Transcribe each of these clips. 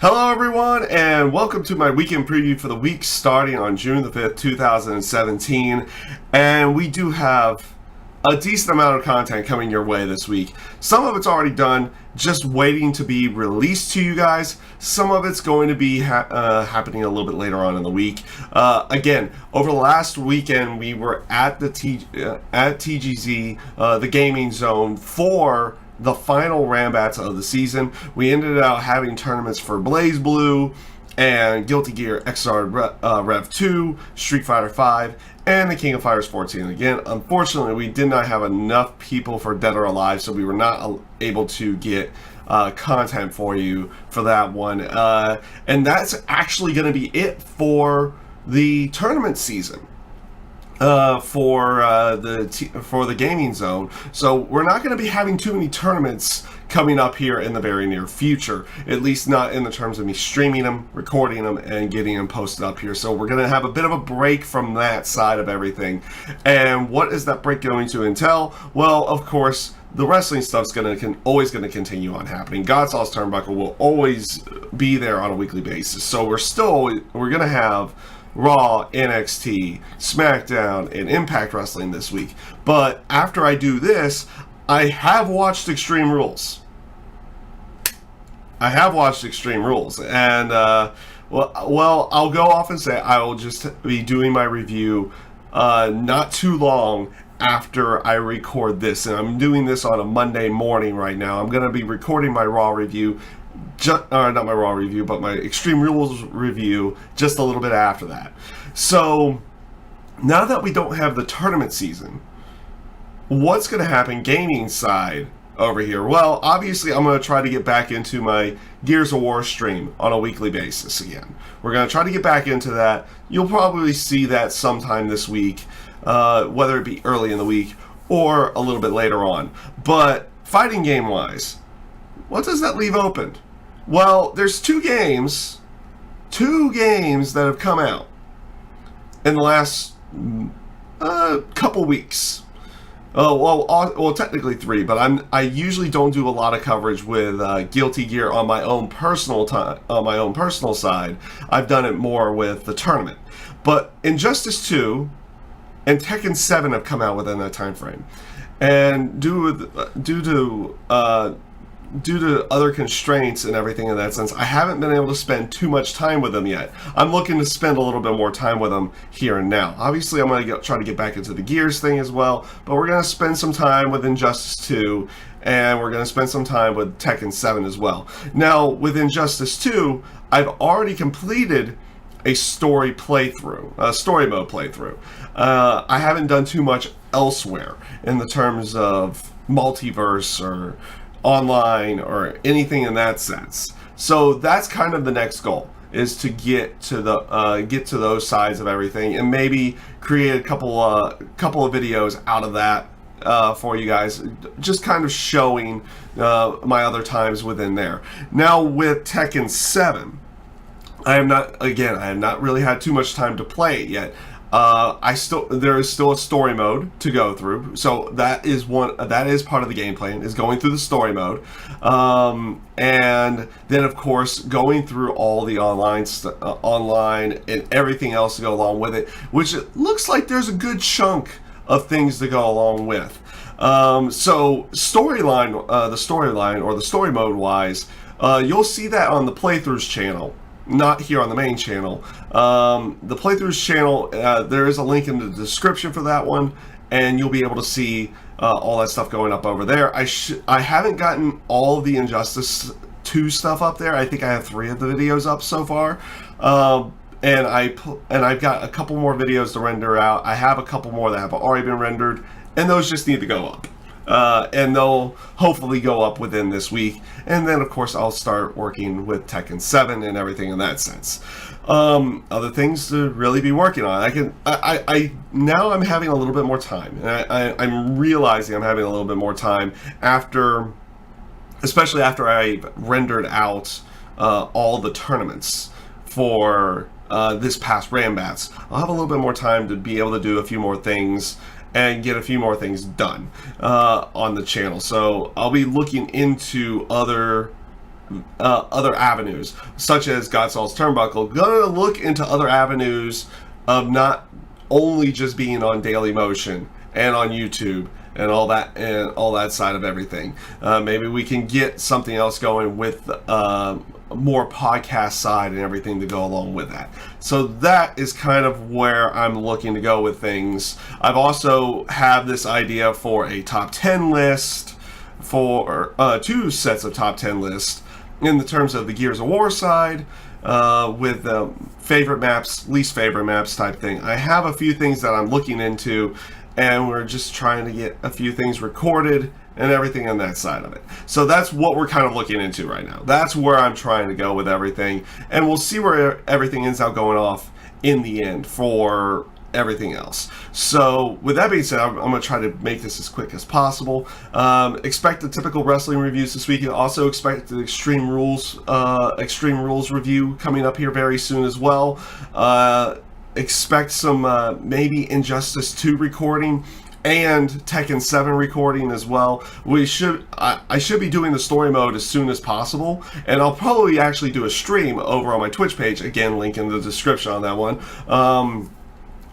Hello everyone, and welcome to my weekend preview for the week starting on June the 5th, 2017. And we do have a decent amount of content coming your way this week. Some of it's already done, just waiting to be released to you guys. Some of it's going to be happening a little bit later on in the week. Again, over the last weekend, we were at the TGZ, the gaming zone, for the final Ranbats of the season. We ended up having tournaments for Blaze Blue and Guilty Gear XR Rev 2, Street Fighter 5, and the King of Fighters 14. Again, unfortunately, we did not have enough people for Dead or Alive, so we were not able to get content for you for that one. And that's actually going to be it for the tournament season. For the gaming zone. So we're not going to be having too many tournaments coming up here in the very near future, at least not in the terms of me streaming them, recording them, and getting them posted up here. So we're going to have a bit of a break from that side of everything. And what is that break going to entail? Well, of course, the wrestling stuff's always going to continue on happening. Godsall's Turnbuckle will always be there on a weekly basis. So we're going to have Raw, NXT, SmackDown, and Impact Wrestling this week. But after I do this, I have watched Extreme Rules. And well, I'll go off and say I will just be doing my review not too long after I record this. And I'm doing this on a Monday morning right now. I'm going to be recording my Raw review. Not my Raw review, but my Extreme Rules review just a little bit after that. So, now that we don't have the tournament season, what's going to happen gaming side over here? Well, obviously, I'm going to try to get back into my Gears of War stream on a weekly basis again. We're going to try to get back into that. You'll probably see that sometime this week, whether it be early in the week or a little bit later on. But, fighting game-wise, what does that leave open? Well, there's two games that have come out in the last couple weeks. Well, technically three, but I usually don't do a lot of coverage with Guilty Gear on my own personal side. I've done it more with the tournament. But Injustice 2 and Tekken 7 have come out within that time frame, and due to other constraints and everything in that sense, I haven't been able to spend too much time with them yet. I'm looking to spend a little bit more time with them here and now. Obviously, I'm going to try to get back into the Gears thing as well, but we're going to spend some time with Injustice 2, and we're going to spend some time with Tekken 7 as well. Now, with Injustice 2, I've already completed a story mode playthrough. I haven't done too much elsewhere in the terms of multiverse or online or anything in that sense. So that's kind of the next goal, is to get to those sides of everything, and maybe create a couple of videos out of that for you guys, just kind of showing my other times within there. Now with Tekken 7, I have not really had too much time to play it yet. There is still a story mode to go through, so that is part of the game plan, is going through the story mode, and then of course going through all the online and everything else to go along with it, which it looks like there's a good chunk of things to go along with. So the story mode wise, you'll see that on the playthroughs channel, not here on the main channel. The playthroughs channel, there is a link in the description for that one, and you'll be able to see all that stuff going up over there. I haven't gotten all of the Injustice 2 stuff up there. I think I have 3 of the videos up so far, and I've got a couple more videos to render out. I have a couple more that have already been rendered, and those just need to go up. And they'll hopefully go up within this week. And then, of course, I'll start working with Tekken 7 and everything in that sense. Other things to really be working on. Now I'm having a little bit more time. And I'm realizing I'm having a little bit more time especially after I rendered out all the tournaments for this past Ranbats. I'll have a little bit more time to be able to do a few more things and get a few more things done on the channel. So I'll be looking into other other avenues, such as Godsal's Turnbuckle. Gonna look into other avenues of not only just being on Daily Motion and on YouTube and all that side of everything. Maybe we can get something else going with more podcast side and everything to go along with that. So that is kind of where I'm looking to go with things. I've also have this idea for a top 10 list, for 2 sets of top 10 lists in the terms of the Gears of War side, with favorite maps, least favorite maps type thing. I have a few things that I'm looking into, and we're just trying to get a few things recorded and everything on that side of it. So that's what we're kind of looking into right now. That's where I'm trying to go with everything, and we'll see where everything ends up going off in the end for everything else. So with that being said, I'm going to try to make this as quick as possible. Expect the typical wrestling reviews this week. Also expect the Extreme Rules review coming up here very soon as well. Expect some maybe Injustice 2 recording and Tekken 7 recording as well. I should be doing the story mode as soon as possible, and I'll probably actually do a stream over on my Twitch page. Again, link in the description on that one.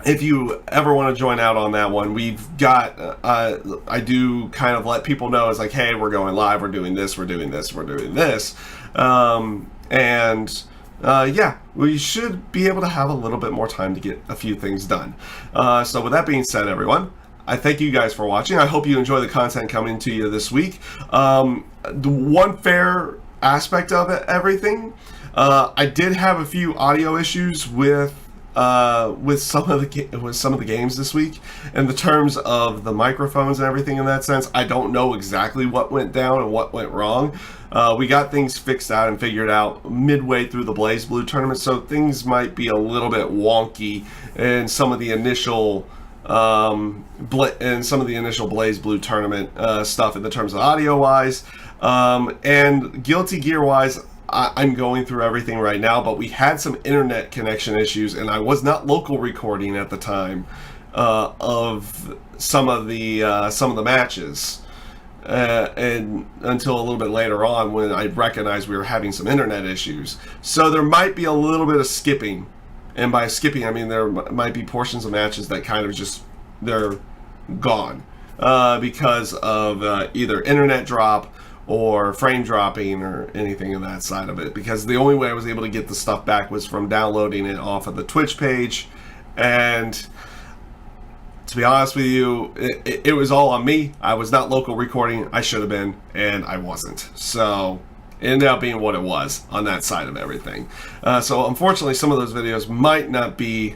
If you ever want to join out on that one, we've got, I do kind of let people know, it's like, hey, we're going live, we're doing this, we're doing this, we're doing this. Yeah, we should be able to have a little bit more time to get a few things done. So with that being said, everyone, I thank you guys for watching. I hope you enjoy the content coming to you this week. The one fair aspect of everything, I did have a few audio issues with some of the games this week, in the terms of the microphones and everything. In that sense, I don't know exactly what went down and what went wrong. We got things fixed out and figured out midway through the Blaze Blue tournament, so things might be a little bit wonky in some of the initial Blaze Blue tournament stuff in the terms of audio wise, and Guilty Gear wise. I'm going through everything right now, but we had some internet connection issues, and I was not local recording at the time of some of the matches, and until a little bit later on when I recognized we were having some internet issues. So there might be a little bit of skipping, and by skipping I mean there might be portions of matches that kind of just they're gone because of either internet drop or frame dropping or anything in that side of it, because the only way I was able to get the stuff back was from downloading it off of the Twitch page. And to be honest with you, it was all on me. I was not local recording. I should have been, and I wasn't. So it ended up being what it was on that side of everything. So unfortunately, some of those videos might not be,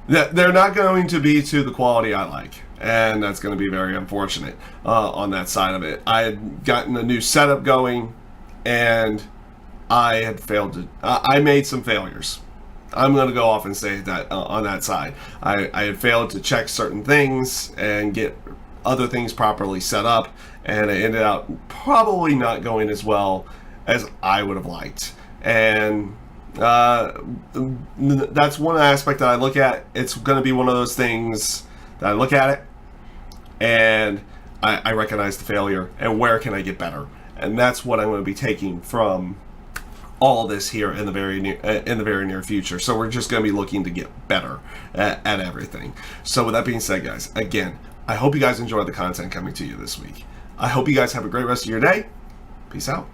they're not going to be to the quality I like. And that's going to be very unfortunate on that side of it. I had gotten a new setup going, and I had failed to. I made some failures. I'm going to go off and say that on that side, I had failed to check certain things and get other things properly set up, and it ended up probably not going as well as I would have liked. And that's one aspect that I look at. It's going to be one of those things that I look at it and I recognize the failure and where can I get better, and that's what I'm going to be taking from all this here in the very near future. So we're just going to be looking to get better at everything. So with that being said, guys, again, I hope you guys enjoyed the content coming to you this week. I hope you guys have a great rest of your day. Peace out.